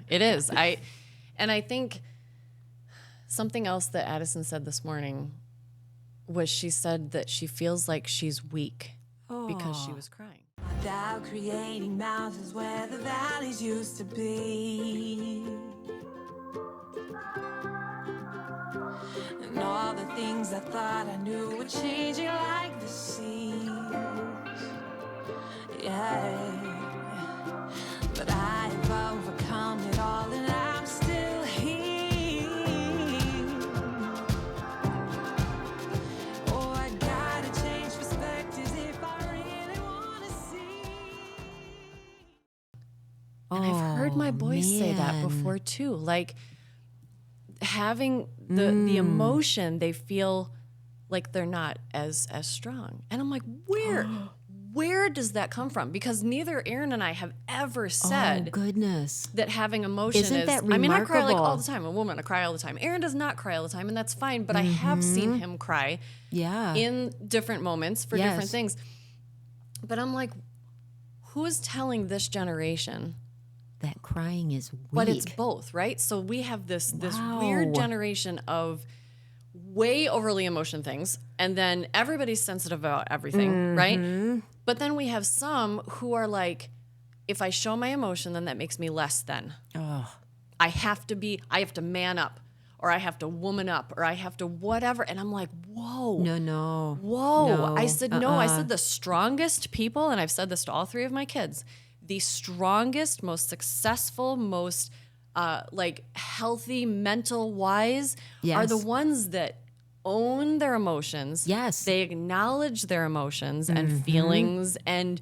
It is. I think something else that Addison said this morning was she said that she feels like she's weak because she was crying. Without creating mountains where the valleys used to be. And all the things I thought I knew were changing like the seas. Yeah. But I have overcome it all and I'm still here. Oh, I gotta change perspectives if I really wanna see. And I've heard my boys say that man. before too. Like having the emotion, they feel like they're not as strong. And I'm like, where does that come from? Because neither Aaron and I have ever Oh, said goodness. that having emotion Isn't is. that I mean, I cry like all remarkable? the time. I'm a woman, I cry all the time. Aaron does not cry all the time, and that's fine. But I have seen him cry Yeah. in different moments for different Yes. things. But I'm like, who is telling this generation? That crying is weak. But it's both, right? So we have this Wow. weird generation of way overly emotion things, and then everybody's sensitive about everything, right? But then we have some who are like, if I show my emotion, then that makes me less than. Oh, I have to man up, or I have to woman up, or I have to whatever. And I'm like, whoa. no. Whoa. No. I said, no. I said the strongest people, and I've said this to all three of my kids, the strongest, most successful, most like healthy, mental wise are the Yes. ones that own their emotions. Yes. They acknowledge their emotions and feelings and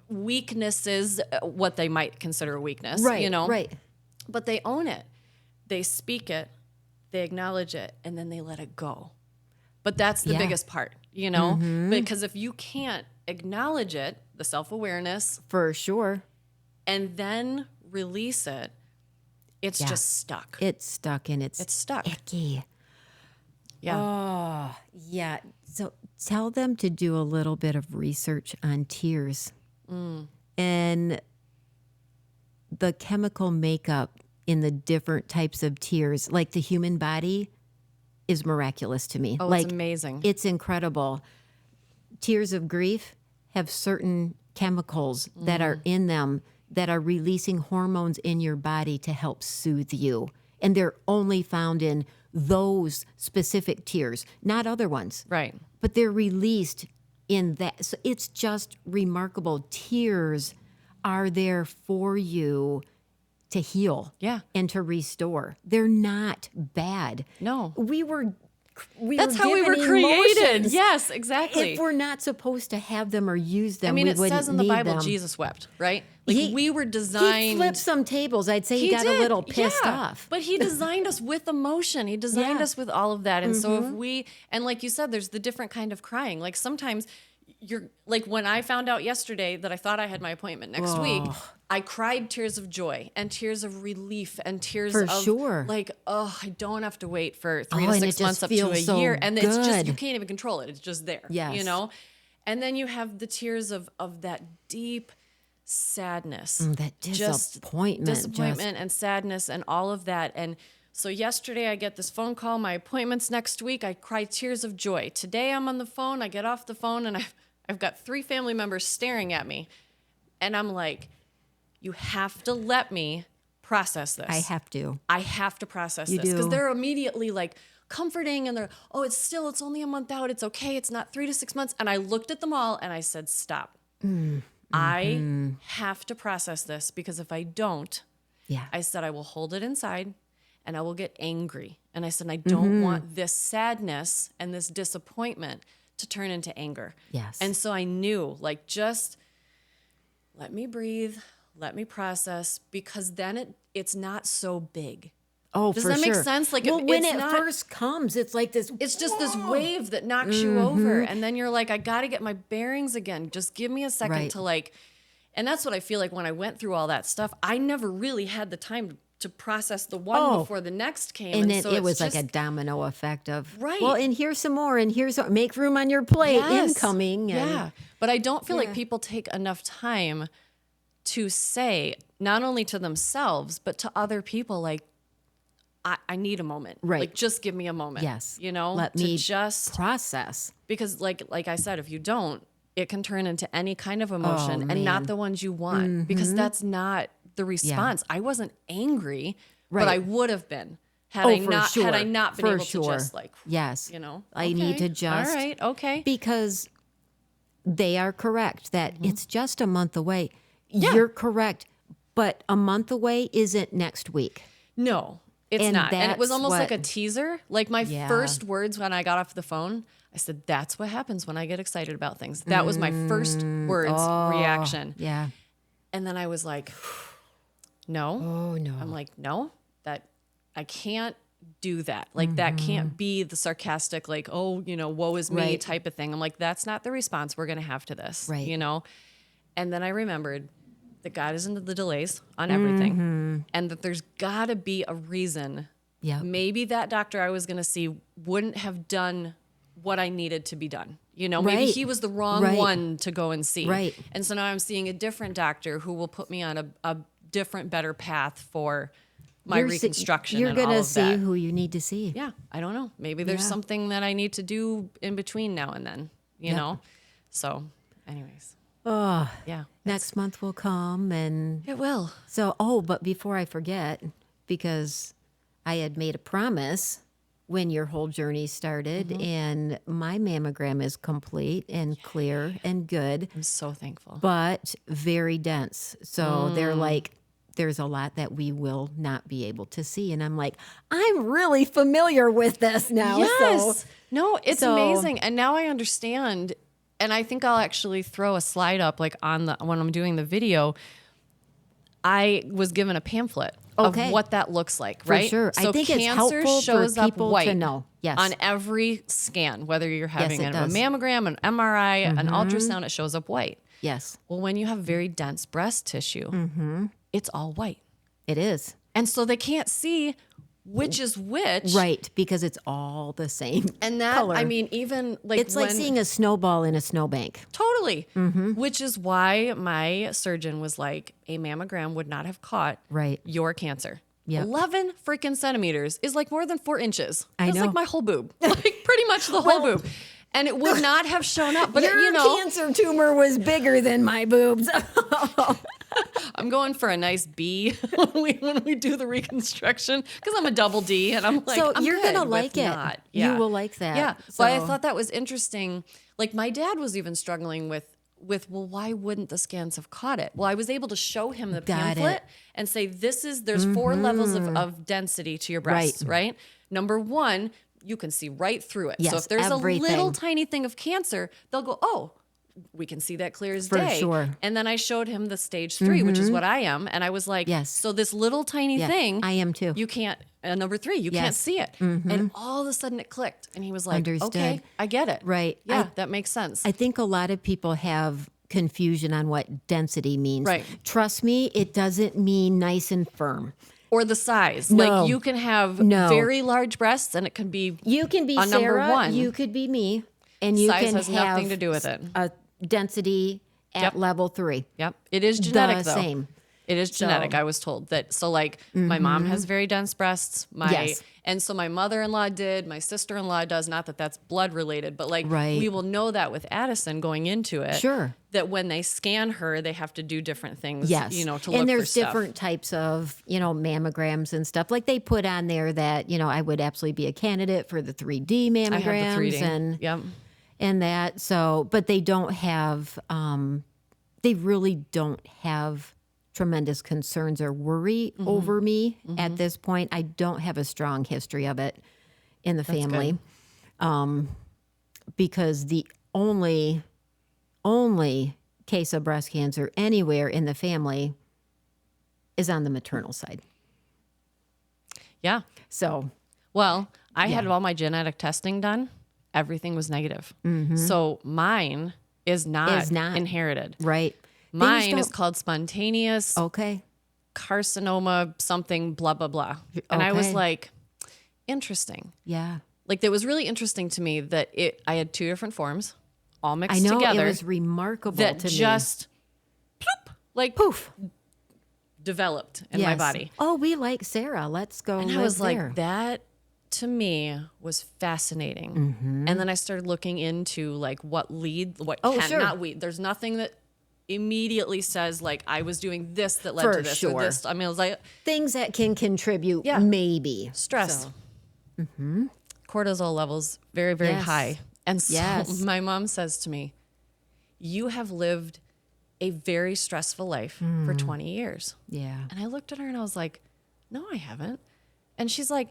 weaknesses, what they might consider a weakness, Right, you know? right. But they own it. They speak it, they acknowledge it, and then they let it go. But that's the Yeah. biggest part, you know? Because if you can't acknowledge it, the self-awareness, For sure. and then release it, it's Yeah. just stuck. It's stuck and it's stuck. icky. Yeah. Oh, yeah. So tell them to do a little bit of research on tears and the chemical makeup in the different types of tears. Like the human body is miraculous to me. Oh, like it's amazing. it's incredible. Tears of grief have certain chemicals that are in them that are releasing hormones in your body to help soothe you. And they're only found in those specific tears, not other ones. Right. But they're released in that. So it's just remarkable. Tears are there for you to heal Yeah. and to restore. They're not bad. No. That's how we were created. Yes, exactly. If we're not supposed to have them or use them, I mean, we it wouldn't says in the need Bible, them. Jesus wept, right? Like we were He designed. flipped some tables. I'd say he got did, a little pissed yeah. off. But he designed us with emotion. He designed Yeah. Mm-hmm. us with all of that. And so and like you said, there's the different kind of crying. Like sometimes you're like when I found out yesterday that I thought I had my appointment next week, I cried tears of joy and tears of relief and tears For of sure. like, oh, I don't have to wait for 3 Oh, to and 6 it months just up to a feels so year. And it's just, you good. can't even control it. It's just there. Yes. You know? And then you have the tears of that deep sadness. That disappointment. Disappointment and sadness and all of that. And so yesterday I get this phone call, my appointment's next week. I cry tears of joy. Today I'm on the phone, I get off the phone and I've got 3 family members staring at me. And I'm like, you have to let me process this. I have to. I have to process You this. Because do. they're immediately like comforting and they're, oh, it's only a month out. It's okay. It's not 3 to 6 months. And I looked at them all and I said, stop. I have to process this because if I don't, Yeah. I said, I will hold it inside and I will get angry. And I said, I don't want this sadness and this disappointment to turn into anger. Yes. And so I knew, like, just let me breathe, let me process, because then it's not so big. Oh, Does for that make sure. sense? Like, well, when it's it not- first comes, it's like this. It's just this wave that knocks you over. And then you're like, I got to get my bearings again. Just give me a second Right. to like, and that's what I feel like when I went through all that stuff. I never really had the time to process the one before the next came. And then so it it's was like just- a domino effect of, Right. well, and here's some more, and here's make room on your plate, Yes. incoming. And Yeah. But I don't feel Yeah. like people take enough time to say not only to themselves but to other people, like, I need a moment. Right. Like, just give me a moment. Yes. You know, Let to me just, process. because like I said, if you don't, it can turn into any kind of emotion and not the ones you want, because that's not the response. I wasn't angry, but I would have been had I for not sure. had I not been For able sure. to just like, Yes. you know, I need to okay, just. all right, okay. Because they are correct that it's just a month away. Yeah. You're correct. But a month away isn't next week. No, it's And not. And it was that's almost like a what- teaser. Like my Yeah. first words when I got off the phone, I said, that's what happens when I get excited about things. That was my first words reaction. Yeah. And then I was like, no. Oh, no. I'm like, no, that I can't do that. Like, that can't be the sarcastic, like, oh, you know, woe is me Right. type of thing. I'm like, that's not the response we're going to have to this, Right. you know? And then I remembered that God is into the delays on everything and that there's got to be a reason. Yeah. Maybe that doctor I was going to see wouldn't have done what I needed to be done. You know, maybe Right. he was the wrong Right. one to go and see. Right. And so now I'm seeing a different doctor who will put me on a different, better path for my reconstruction. You're and going all to of see that. who you need to see. Yeah, I don't know. Maybe there's Yeah. something that I need to do in between now and then, you Yep. know? So, anyways, Oh, yeah. next month will come. And It will. so, but before I forget, because I had made a promise when your whole journey started, and my mammogram is complete and clear and good, I'm so thankful. but very dense. So they're like, there's a lot that we will not be able to see. And I'm like, I'm really familiar with this now. Yes. So, No, it's so- amazing. And now I understand. And I think I'll actually throw a slide up like on the when I'm doing the video. I was given a pamphlet Okay. of what that looks like, For right? sure. I So think it's cancer helpful for shows up people to white know. Yes. on every scan, whether you're having it a does. mammogram, an MRI, an ultrasound, it shows up white. yes, Well, when you have very dense breast tissue, it's all white. it is. And so they can't see which is which. Right. Because it's all the same. And that, color. I mean, even like It's like when- seeing a snowball in a snowbank. Totally. Mm-hmm. Which is why my surgeon was like, a mammogram would not have caught Right. your cancer. Yep. 11 freaking centimeters is like more than 4 inches. I That's know. like my whole boob, like pretty much the whole boob. And it would not have shown up. But Your you know, cancer tumor was bigger than my boobs. I'm going for a nice B when we do the reconstruction because I'm a double D and I'm like, So I'm you're good gonna with like it. not. You Yeah. will like that. Yeah. But I So- thought that was interesting. Like my dad was even struggling with well, why wouldn't the scans have caught it? Well, I was able to show him the Got pamphlet it. and say, there's 4 levels of density to your breasts, right? Number 1, you can see right through it. So Yes, if there's a little everything. tiny thing of cancer, they'll go, oh, we can see that clear as For day. sure. And then I showed him the stage 3, which is what I am. And I was like, Yes. so this little tiny Yeah, thing, I am too. you can't, number 3, you can't Yes. see it. And all of a sudden it clicked. And he was like, Understood. okay, I get it. Right. Yeah, that makes sense. I think a lot of people have confusion on what density means. Right. Trust me, it doesn't mean nice and firm. Or the size. No. Like you can have No. very large breasts and it can be You can be On number Sarah, 1. you could be me, and you size can has have nothing to do with it. a density at Yep. level 3. Yep. It is genetic The though. same. It is genetic, I was told. That so like my mom has very dense breasts. Yes. And so my mother-in-law did, my sister-in-law does, not that that's blood related, but like Right. we will know that with Addison going into it. Sure. That when they scan her, they have to do different things, Yes. you know, to look and for there's stuff. different types of, mammograms and stuff. Like they put on there that, I would absolutely be a candidate for the 3D mammograms I have the 3D. and Yep. and that. So, but they don't have they really don't have tremendous concerns or worry Mm-hmm. over me at this point. I don't have a strong history of it in the family. Because the only case of breast cancer anywhere in the family is on the maternal side. Yeah. So, Well, I had all my genetic testing done. Everything was negative. So mine is not, not. inherited. right. They just Mine is don't- called spontaneous okay. carcinoma something blah blah blah. And I was Okay. like, interesting. Yeah. Like that was really interesting to me that I had 2 different forms all I mixed know together it was remarkable that to me. just ploop like Poof. developed in my Yes. body. Oh, we like Sarah. Let's go. And I live was like, there. that to me was fascinating. Mm-hmm. And then I started looking into like what Oh, can sure. not weed. There's nothing that immediately says like I was doing this that led For to this or sure. this. I mean, it was like Things that can contribute, Yeah. maybe. stress. Cortisol levels very, very Yes. high. And so Yes. my mom says to me, you have lived a very stressful life for 20 years. Yeah. And I looked at her and I was like, no, I haven't. And she's like,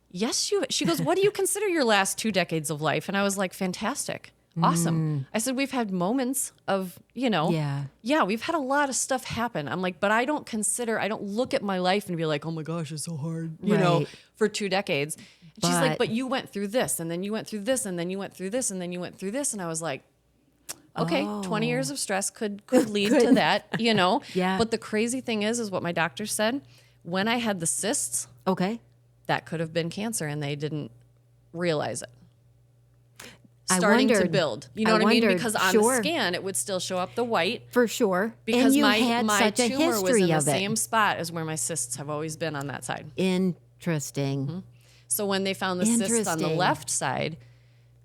yes, you. She goes, what do you consider your last 2 decades of life? And I was like, fantastic. Awesome. I said, we've had moments of, Yeah. we've had a lot of stuff happen. I'm like, but I don't look at my life and be like, oh my gosh, it's so hard, Right. for 2 decades. And she's like, But- but you went through this and then you went through this and then you went through this and then you went through this. And I was like, okay, 20 years of stress could lead to that, Yeah. But the crazy thing is what my doctor said, when I had the cysts, Okay. that could have been cancer and they didn't realize it. I Starting to wondered- build. You know I what I mean? wondered, Because on sure. the scan, it would still show up the white For sure. because and you my had such a tumor was history in the of it. same spot as where my cysts have always been on that side. Interesting. So when they found the cyst on the Interesting. left side,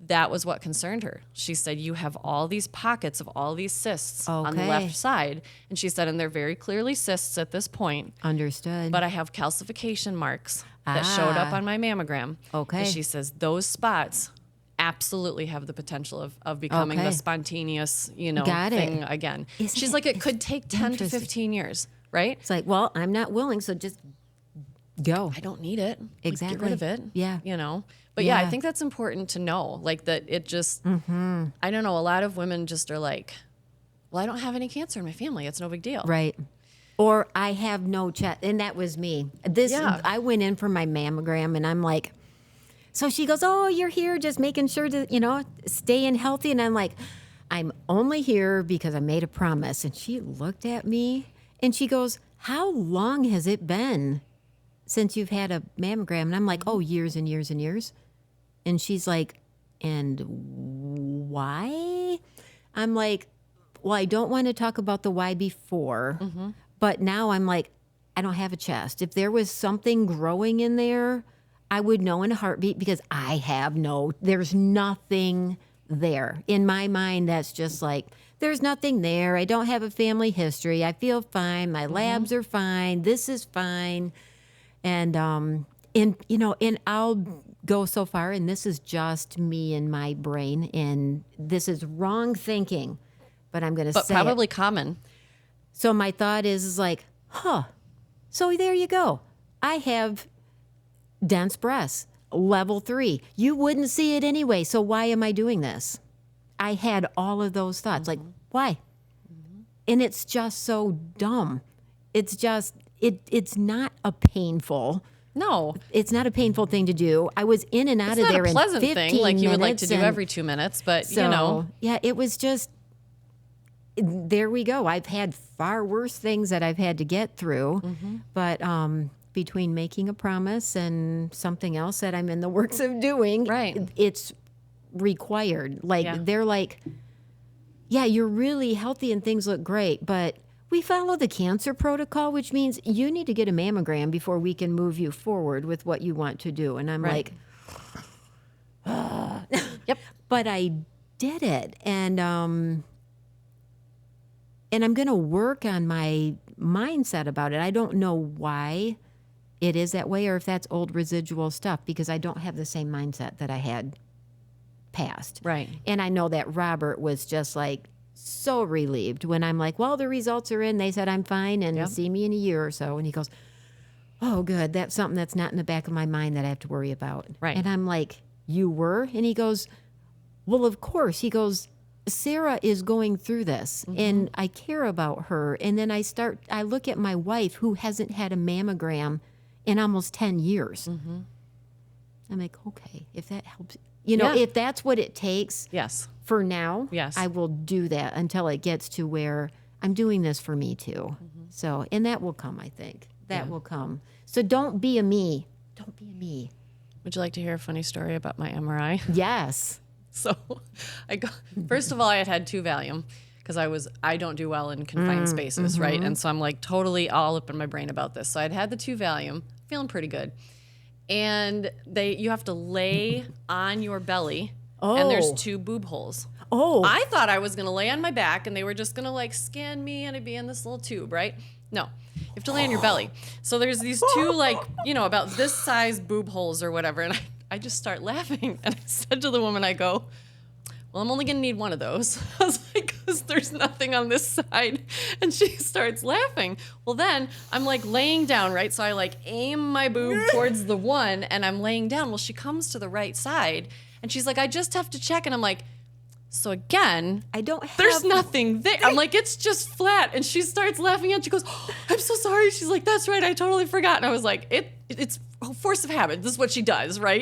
that was what concerned her. She said, you have all these pockets of all these cysts on the Okay. left side. And she said, and they're very clearly cysts at this point, Understood. but I have calcification marks that showed up Ah. on my mammogram. Okay. And she says, those spots absolutely have the potential of becoming the Okay. spontaneous, Got it. thing again. Isn't She's it- like, it it's could take 10 to interesting. 15 years, right? it's like, well, I'm not willing, so just go. I don't need it. Like, get Exactly. rid of it. Yeah. But yeah, I Yeah. think that's important to know. Like that it just, I don't know, a lot of women just are like, well, I don't have any cancer in my family. It's no big deal. Right. Or I have no chest. And that was me. Yeah. I went in for my mammogram and I'm like, so she goes, oh, you're here just making sure to, staying healthy. And I'm like, I'm only here because I made a promise. And she looked at me and she goes, how long has it been since you've had a mammogram? And I'm like, oh, years and years and years. And she's like, and why? I'm like, well, I don't want to talk about the why before, but now I'm like, I don't have a chest. If there was something growing in there, I would know in a heartbeat because there's nothing there. In my mind, that's just like, there's nothing there. I don't have a family history. I feel fine. My labs are fine. This is fine. And, and I'll go so far, and this is just me and my brain, and this is wrong thinking, but I'm going to But say probably it. common. So my thought is like, so there you go. I have dense breasts, level 3. You wouldn't see it anyway, so why am I doing this? I had all of those thoughts, like, why? And it's just so dumb. It's just, it's not a painful... No, It's not a painful thing to do. I was in and out it's of not there a pleasant in 15 thing like you would like to minutes, do and every 2 minutes, but so, yeah, it was just, there we go. I've had far worse things that I've had to get through, but between making a promise and something else that I'm in the works of doing, Right. it's required. Like, Yeah. they're like, yeah, you're really healthy and things look great, but we follow the cancer protocol, which means you need to get a mammogram before we can move you forward with what you want to do. And I'm Right. like, Yep. but I did it. And I'm going to work on my mindset about it. I don't know why it is that way or if that's old residual stuff because I don't have the same mindset that I had past. Right. And I know that Robert was just like so relieved when I'm like, well, the results are in. They said I'm fine and Yep. see me in a year or so. And he goes, oh, good. That's something that's not in the back of my mind that I have to worry about. Right. And I'm like, you were? And he goes, well, of course. He goes, Sarah is going through this and I care about her. And then I look at my wife who hasn't had a mammogram in almost 10 years. I'm like, okay, if that helps, Yeah. if that's what it takes Yes. for now, Yes. I will do that until it gets to where I'm doing this for me too. So, and that will come, I think. That will come. So don't be a me. Don't be a me. Would you like to hear a funny story about my MRI? Yes. So first of all, I had 2 Valium because I don't do well in confined spaces, right? And so I'm like totally all up in my brain about this. So I'd had the 2 Valium, feeling pretty good. And you have to lay on your belly, and there's 2 boob holes. Oh. I thought I was gonna lay on my back and they were just gonna like scan me and I'd be in this little tube, right? No, you have to lay on your belly. So there's these 2 like, about this size boob holes or whatever. And I just start laughing. And I said to the woman, I go, well, I'm only gonna need one of those. I was like, because there's nothing on this side. And she starts laughing. Well, then I'm like laying down, right? So I like aim my boob towards the one and I'm laying down. Well, she comes to the right side and she's like, I just have to check. And I'm like, so again, I don't have... there's nothing there. I'm like, it's just flat. And she starts laughing and she goes, oh, I'm so sorry. She's like, that's right. I totally forgot. And I was like, it's force of habit. This is what she does, right?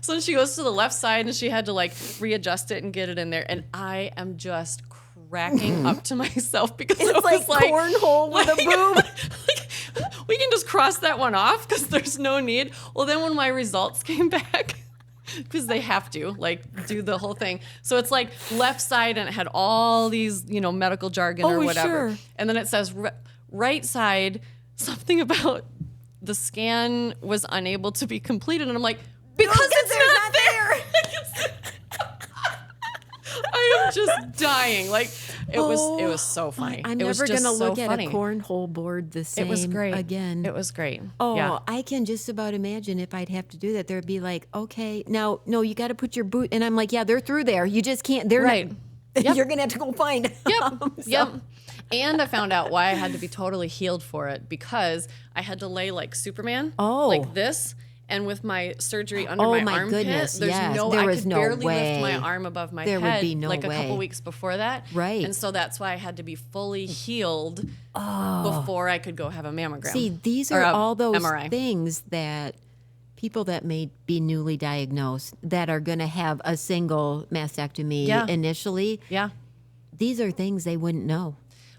So then she goes to the left side and she had to like readjust it and get it in there. And I am just cracking up to myself because It's it was like cornhole with a boob. like, we can just cross that one off because there's no need. Well, then when my results came back, because they have to like do the whole thing. So it's like left side and it had all these, medical jargon or whatever. Sure. And then it says right side, something about the scan was unable to be completed. And I'm like, because it's not there. I am just dying. Like it was so funny. I'm it was never just gonna so look at funny. a cornhole board the same It was great again. It was great. Oh, yeah. I can just about imagine if I'd have to do that. There'd be like, okay, now, no, you got to put your boot. And I'm like, yeah, they're through there. You just can't. They're Right. Not, Yep. You're going to have to go find them. Yep. So- Yep. And I found out why I had to be totally healed for it because I had to lay like Superman, Oh. like this, and with my surgery under Oh, my my armpit, goodness, there's yes. no, There I was could no barely lift my way. arm above my There would head, be no like a couple way. weeks before that, Right. And so that's why I had to be fully healed before I could go have a mammogram. See, these or are a all those MRI. things that people that may be newly diagnosed that are going to have a single mastectomy Yeah. initially. Yeah. These are things they wouldn't know.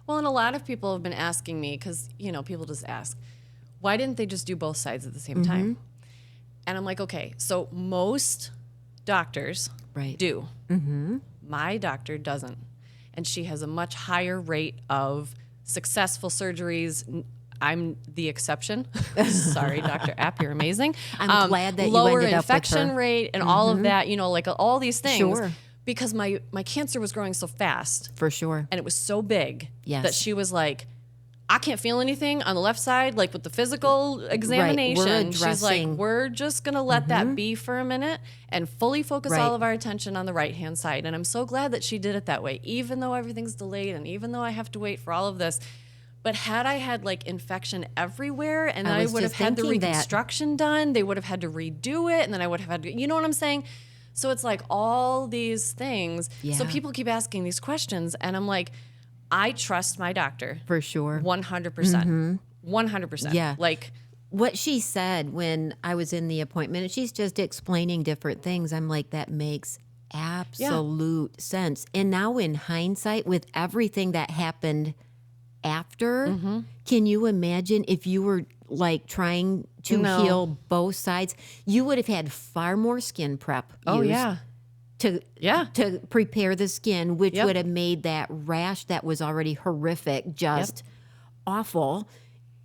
Well, and a lot of people have been asking me because, people just ask, why didn't they just do both sides at the same time? And I'm like, okay, so most doctors Right. do. My doctor doesn't. And she has a much higher rate of successful surgeries. I'm the exception. Sorry, Dr. App, you're amazing. I'm glad that you lower ended up with infection her. rate and all of that, like all these things. Sure. Because my cancer was growing so fast For sure. and it was so big Yes. that she was like, I can't feel anything on the left side, like with the physical examination. She's like, addressing- we're just going to let that be for a minute and fully focus Right. all of our attention on the right-hand side. And I'm so glad that she did it that way, even though everything's delayed and even though I have to wait for all of this. But had I had like infection everywhere and I I was would have just had the thinking that. reconstruction done, they would have had to redo it and then I would have had to, you know what I'm saying? So it's like all these things. So Yeah. people keep asking these questions and I'm like, I trust my doctor. For sure. 100%. 100%. Yeah. Like, What she said when I was in the appointment, and she's just explaining different things, I'm like, that makes absolute sense. And now in hindsight, with everything that happened after, can you imagine if you were like trying to No. heal both sides? You would have had far more skin prep oh, used yeah. to Yeah. to prepare the skin, which Yep. would have made that rash that was already horrific just awful.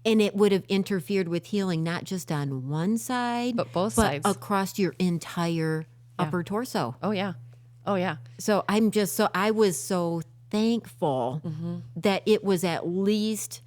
And it would have interfered with healing, not just on one side, But both sides. across your entire upper torso. Oh, yeah. Oh, yeah. So I was so thankful that it was at least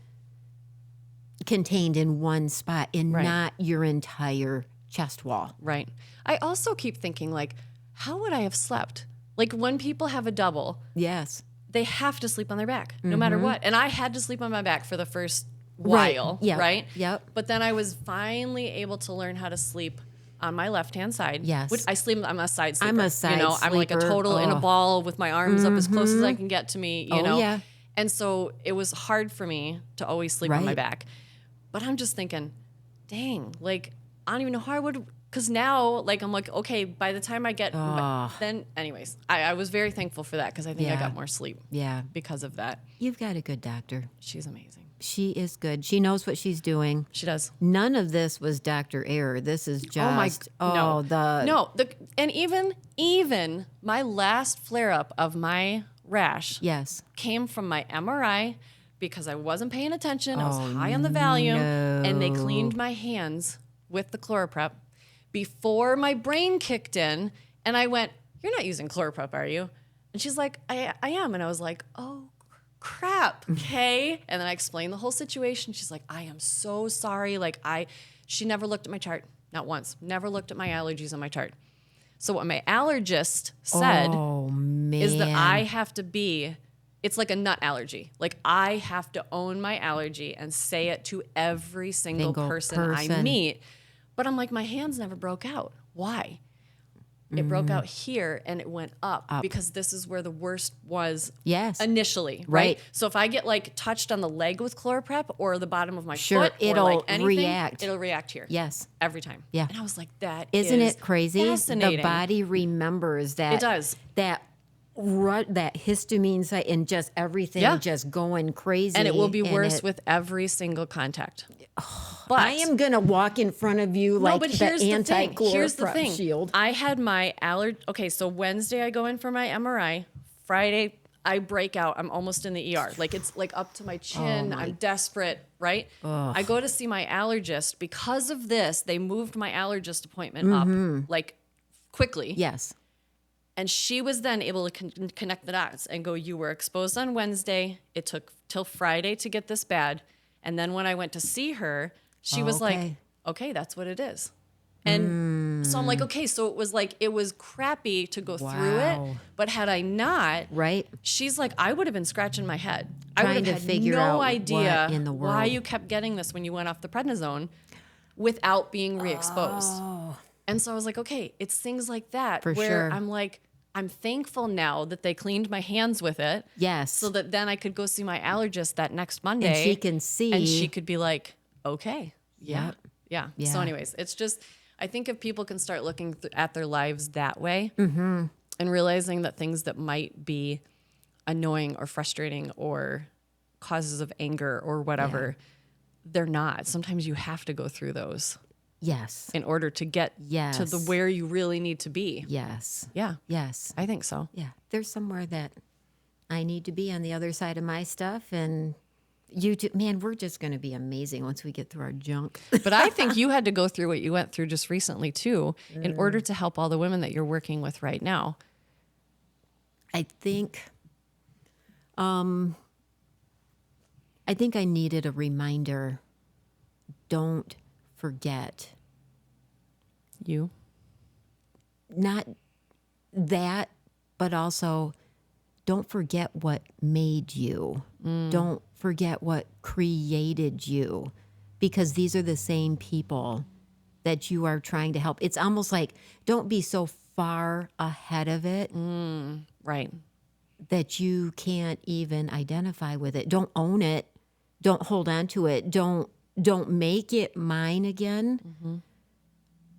contained in one spot and Right. not your entire chest wall. Right. I also keep thinking, like, how would I have slept? Like, when people have a double, Yes. they have to sleep on their back no matter what. And I had to sleep on my back for the first Right. while, Yep. right? Yep. But then I was finally able to learn how to sleep on my left-hand side. Yes. Which I sleep, I'm a side sleeper. I'm a side I'm like a sleeper. total in a Oh. ball with my arms up as close as I can get to me, you Oh, know? yeah. And so it was hard for me to always sleep on my Right. back. But I'm just thinking, dang, like, I don't even know how I would, because now, like, I'm like, okay, by the time I get, then, anyways, I was very thankful for that because I think I Yeah. got more sleep Yeah. because of that. You've got a good doctor. She's amazing. She is good. She knows what she's doing. She does. None of this was Dr. Error. This is just no, and even my last flare up of my rash Yes. came from my MRI because I wasn't paying attention. I was high on the Valium, and they cleaned my hands with the ChloraPrep before my brain kicked in. And I went, "You're not using ChloraPrep, are you?" And she's like, I am. And I was like, "Oh, crap." Okay. And then I explained the whole situation. She's like, "I am so sorry." Like, she never looked at my chart, not once, never looked at my allergies on my chart. So what my allergist said Oh, man. is that I have to be, it's like a nut allergy. Like, I have to own my allergy and say it to every single person I meet. But I'm like, my hands never broke out. Why? It broke out here and it went up because this is where the worst was Yes. initially, Right. So if I get like touched on the leg with ChloraPrep or the bottom of my Sure, foot, or it'll like anything, react. It'll react here. Yes. Every time. Yeah. And I was like, that Isn't is it crazy? fascinating. The body remembers that. It does. That that histamine site and just everything Yeah. just going crazy. And it will be worse it- with every single contact. But I am gonna walk in front of you like the here's the thing. anti-chloroprep shield. I had my allergy. Okay, so Wednesday I go in for my MRI. Friday I break out. I'm almost in the ER. Like, it's like up to my chin. I'm desperate, right? I go to see my allergist. Because of this, they moved my allergist appointment up like quickly. Yes. And she was then able to connect the dots and go, "You were exposed on Wednesday. It took till Friday to get this bad." And then when I went to see her, she was like, Okay. "Okay, that's what it is." And so I'm like, okay, so it was crappy to go through it. Wow. But had I not, Right. she's like, I would have been scratching my head. I would Trying have to had figure no out what idea in the why world. you kept getting this when you went off the prednisone without being re-exposed. And so I was like, okay, it's things like that For where sure. I'm like, I'm thankful now that they cleaned my hands with it. Yes. So that then I could go see my allergist that next Monday. she can see. And she could be like, okay. Yeah. Yep. Yeah. Yeah. So, anyways, it's just, I think if people can start looking at their lives that way Mm-hmm. and realizing that things that might be annoying or frustrating or causes of anger or whatever, they're not. Sometimes you have to go through those Yes. in order to get to the Yes. where you really need to be. Yes. Yeah. Yes. I think so. Yeah. There's somewhere that I need to be on the other side of my stuff. And you two, man, we're just going to be amazing once we get through our junk. But I think you had to go through what you went through just recently too, in order to help all the women that you're working with right now. I think I needed a reminder. Don't forget. You? Not that, but also don't forget what made you. Don't forget what created you, because these are the same people that you are trying to help. It's almost like don't be so far ahead of it Right. that you can't even identify with it. Don't own it. Don't hold on to it. Don't make it mine again.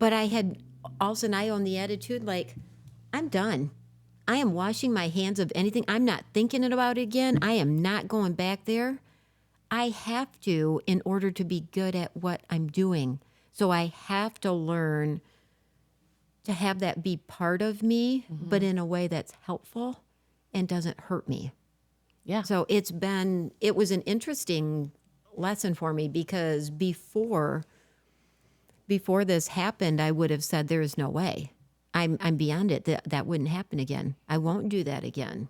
But I had also, I own the attitude like, I'm done. I am washing my hands of anything. I'm not thinking about it again. I am not going back there. I have to in order to be good at what I'm doing. So I have to learn to have that be part of me, but in a way that's helpful and doesn't hurt me. Yeah. So it was an interesting lesson for me, because before this happened, I would have said, there is no way. I'm beyond it. That wouldn't happen again. I won't do that again.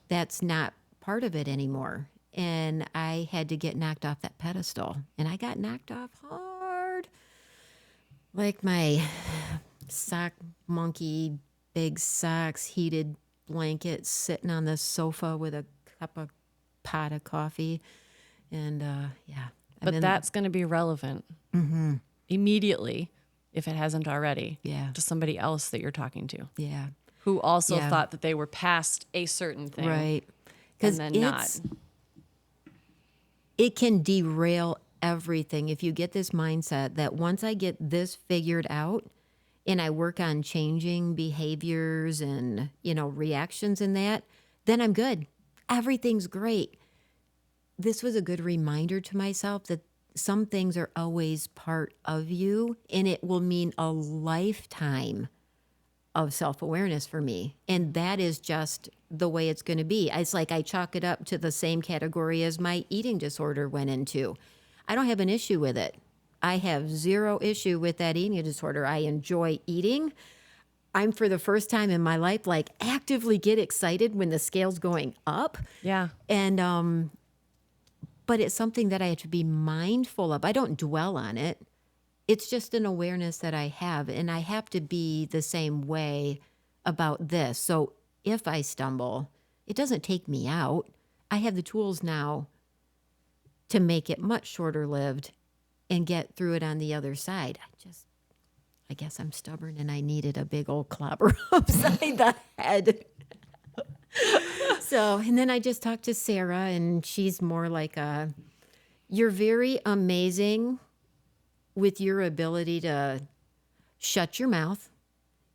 That's not part of it anymore. And I had to get knocked off that pedestal. And I got knocked off hard. Like my sock monkey, big socks, heated blanket, sitting on the sofa with a pot of coffee. And yeah. But that's going to be relevant immediately, if it hasn't already, Yeah. to somebody else that you're talking to Yeah. who also Yeah. thought that they were past a certain thing. Right. And Because then not. it can derail everything if you get this mindset that once I get this figured out and I work on changing behaviors and, reactions in that, then I'm good. Everything's great. This was a good reminder to myself that some things are always part of you, and it will mean a lifetime of self-awareness for me. And that is just the way it's going to be. It's like I chalk it up to the same category as my eating disorder went into. I don't have an issue with it. I have zero issue with that eating disorder. I enjoy eating. I'm for the first time in my life, like actively get excited when the scale's going up. Yeah. And, but it's something that I have to be mindful of. I don't dwell on it. It's just an awareness that I have, and I have to be the same way about this. So if I stumble, it doesn't take me out. I have the tools now to make it much shorter lived and get through it on the other side. I guess I'm stubborn and I needed a big old clobber upside the head. So, and then I just talked to Sarah, and she's more like you're very amazing with your ability to shut your mouth.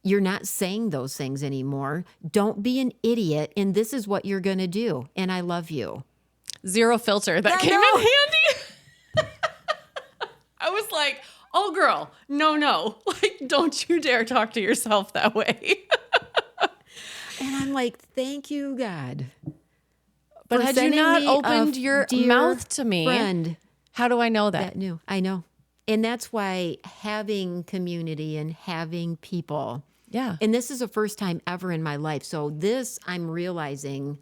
You're not saying those things anymore. Don't be an idiot, and this is what you're going to do. And I love you. Zero filter. That came in handy. I was like, oh, girl, no. Like, don't you dare talk to yourself that way. And I'm like, thank you, God. But for had you sending not me opened a your dear mouth to me, friend how do I know that? that knew. I know. And that's why having community and having people, Yeah. and this is the first time ever in my life. So this, I'm realizing,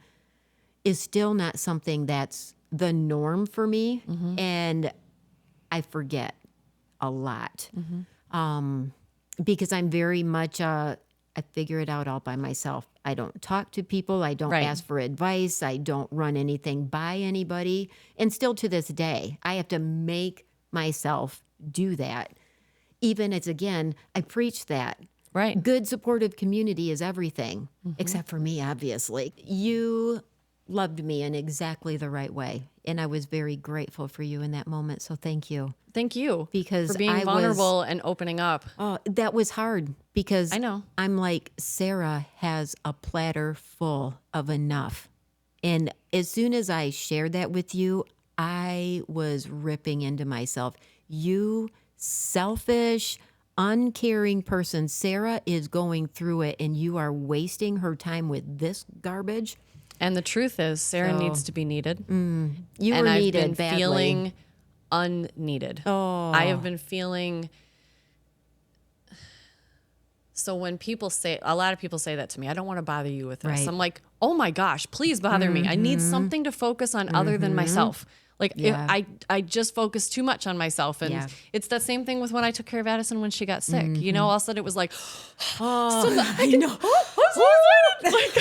is still not something that's the norm for me. And I forget a lot because I'm very much, I figure it out all by myself. I don't talk to people. I don't Right. ask for advice. I don't run anything by anybody. And still to this day, I have to make myself do that. Even as, again, I preach that. Right. Good supportive community is everything, except for me, obviously. You loved me in exactly the right way. And I was very grateful for you in that moment. So thank you. Thank you Because for being I vulnerable and opening up. Oh, that was hard because I know. I'm like, Sarah has a platter full of enough. And as soon as I shared that with you, I was ripping into myself. You selfish, uncaring person. Sarah is going through it and you are wasting her time with this garbage. And the truth is, Sarah So- needs to be needed. You And were I've needed been badly. feeling unneeded. Oh. I have been feeling. So when people say, a lot of people say that to me, I don't want to bother you with this. Right. I'm like, oh my gosh, please bother me. I need something to focus on other than myself. Like Yeah. I just focus too much on myself. And Yeah. it's that same thing with when I took care of Addison when she got sick. You know, all of a sudden it was like, Oh, I know. like,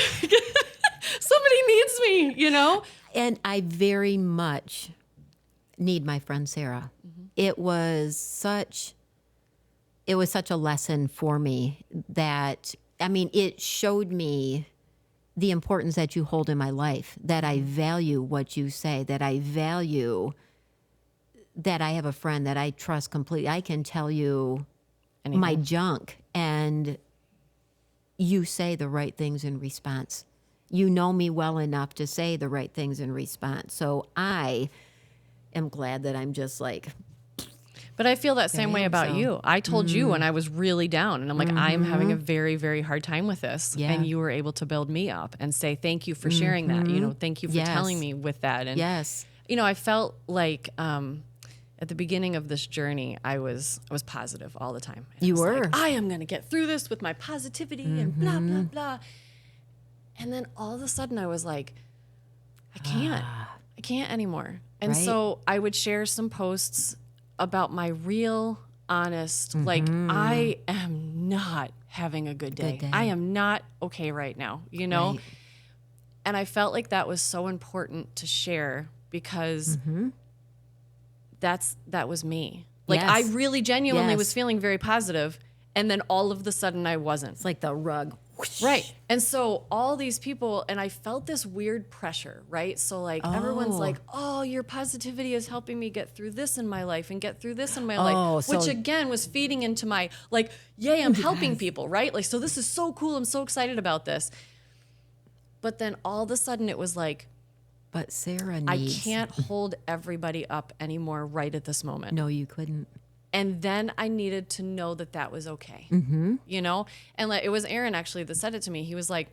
somebody needs me, you know? And I very much need my friend Sarah. It was such a lesson for me that, I mean, it showed me the importance that you hold in my life, that I value what you say, that I value that I have a friend that I trust completely. I can tell you my junk and you say the right things in response. You know me well enough to say the right things in response. So I am glad that I'm just like, But I feel that same way am, about so. you. I told you when I was really down, and I'm like, I'm having a very, very hard time with this. Yeah. And you were able to build me up and say, thank you for sharing that. You know, thank you for Yes. telling me with that. And, yes. you know, I felt like at the beginning of this journey, I was positive all the time. And I You was like, were. I am going to get through this with my positivity and blah, blah, blah. And then all of a sudden I was like, I can't anymore. And Right. so I would share some posts about my real, honest, like, I am not having a good day. day. I am not okay right now, you know? Right. And I felt like that was so important to share because that was me. Like, Yes. I really genuinely Yes. was feeling very positive, and then all of the sudden I wasn't. It's like the rug. Right. And so all these people, and I felt this weird pressure, right? So like everyone's Oh. like, oh, your positivity is helping me get through this in my life and get through this in my Oh, life, which so- again was feeding into my like, yay, I'm helping people, right? Like, so this is so cool. I'm so excited about this. But then all of a sudden it was like, But Sarah I needs. can't hold everybody up anymore right at this moment. No, you couldn't. And then I needed to know that that was okay, you know? And like, it was Aaron actually that said it to me. He was like,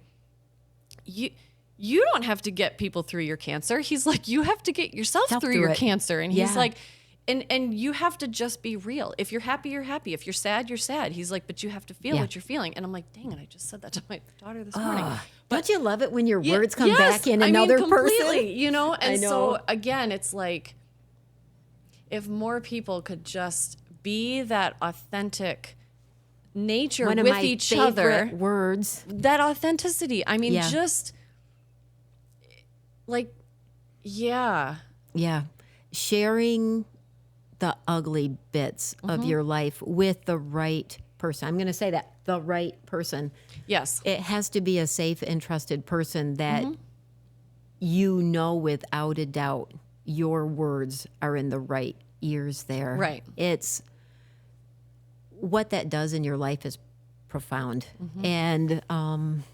you don't have to get people through your cancer. He's like, you have to get yourself through your it. cancer. And he's Yeah. like, and you have to just be real. If you're happy, you're happy. If you're sad, you're sad. He's like, but you have to feel Yeah. what you're feeling. And I'm like, dang it, I just said that to my daughter this morning. Don't you love it when your Yeah, words come yes, back in I mean, another completely, person? you know? And know. so again, it's like if more people could just be that authentic nature One of with my each favorite other, words. that authenticity. I mean, Yeah. just like, yeah. Yeah. Sharing the ugly bits of your life with the right person. I'm going to say that, the right person. Yes. It has to be a safe and trusted person that you know without a doubt your words are in the right ears there. Right. It's what that does in your life is profound. And I'm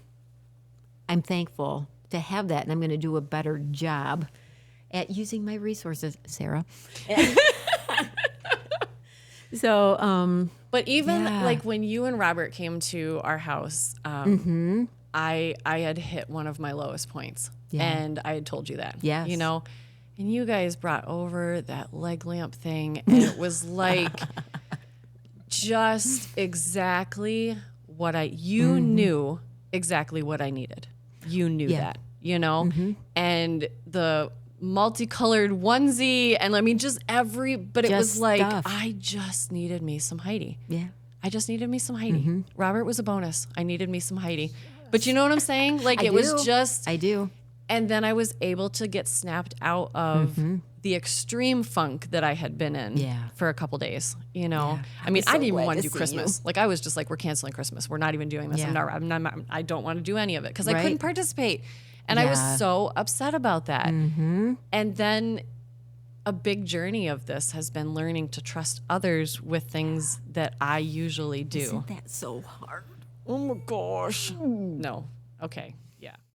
thankful to have that. And I'm going to do a better job at using my resources, Sarah. So, But even Yeah. like when you and Robert came to our house, I had hit one of my lowest points, Yeah. and I had told you that. Yes. You know, and you guys brought over that leg lamp thing, and it was like just exactly what you knew exactly what I needed. You knew Yeah. that, you know, and the multicolored onesie, and I mean, just but it was Just like, stuff. I just needed me some Heidi. yeah. I just needed me some Heidi. Robert was a bonus. I needed me some Heidi. But you know what I'm saying? Like it was just, I do. and then I was able to get snapped out of the extreme funk that I had been in Yeah. for a couple days. You know, Yeah. I mean, was I so didn't even glad want to to do see Christmas. Like I was just like, we're canceling Christmas. We're not even doing this. Yeah. I don't want to do any of it because I Right. couldn't participate. And I was Yeah. so upset about that. And then a big journey of this has been learning to trust others with things that I usually do. Isn't that so hard? Oh my gosh. No. Okay. Yeah.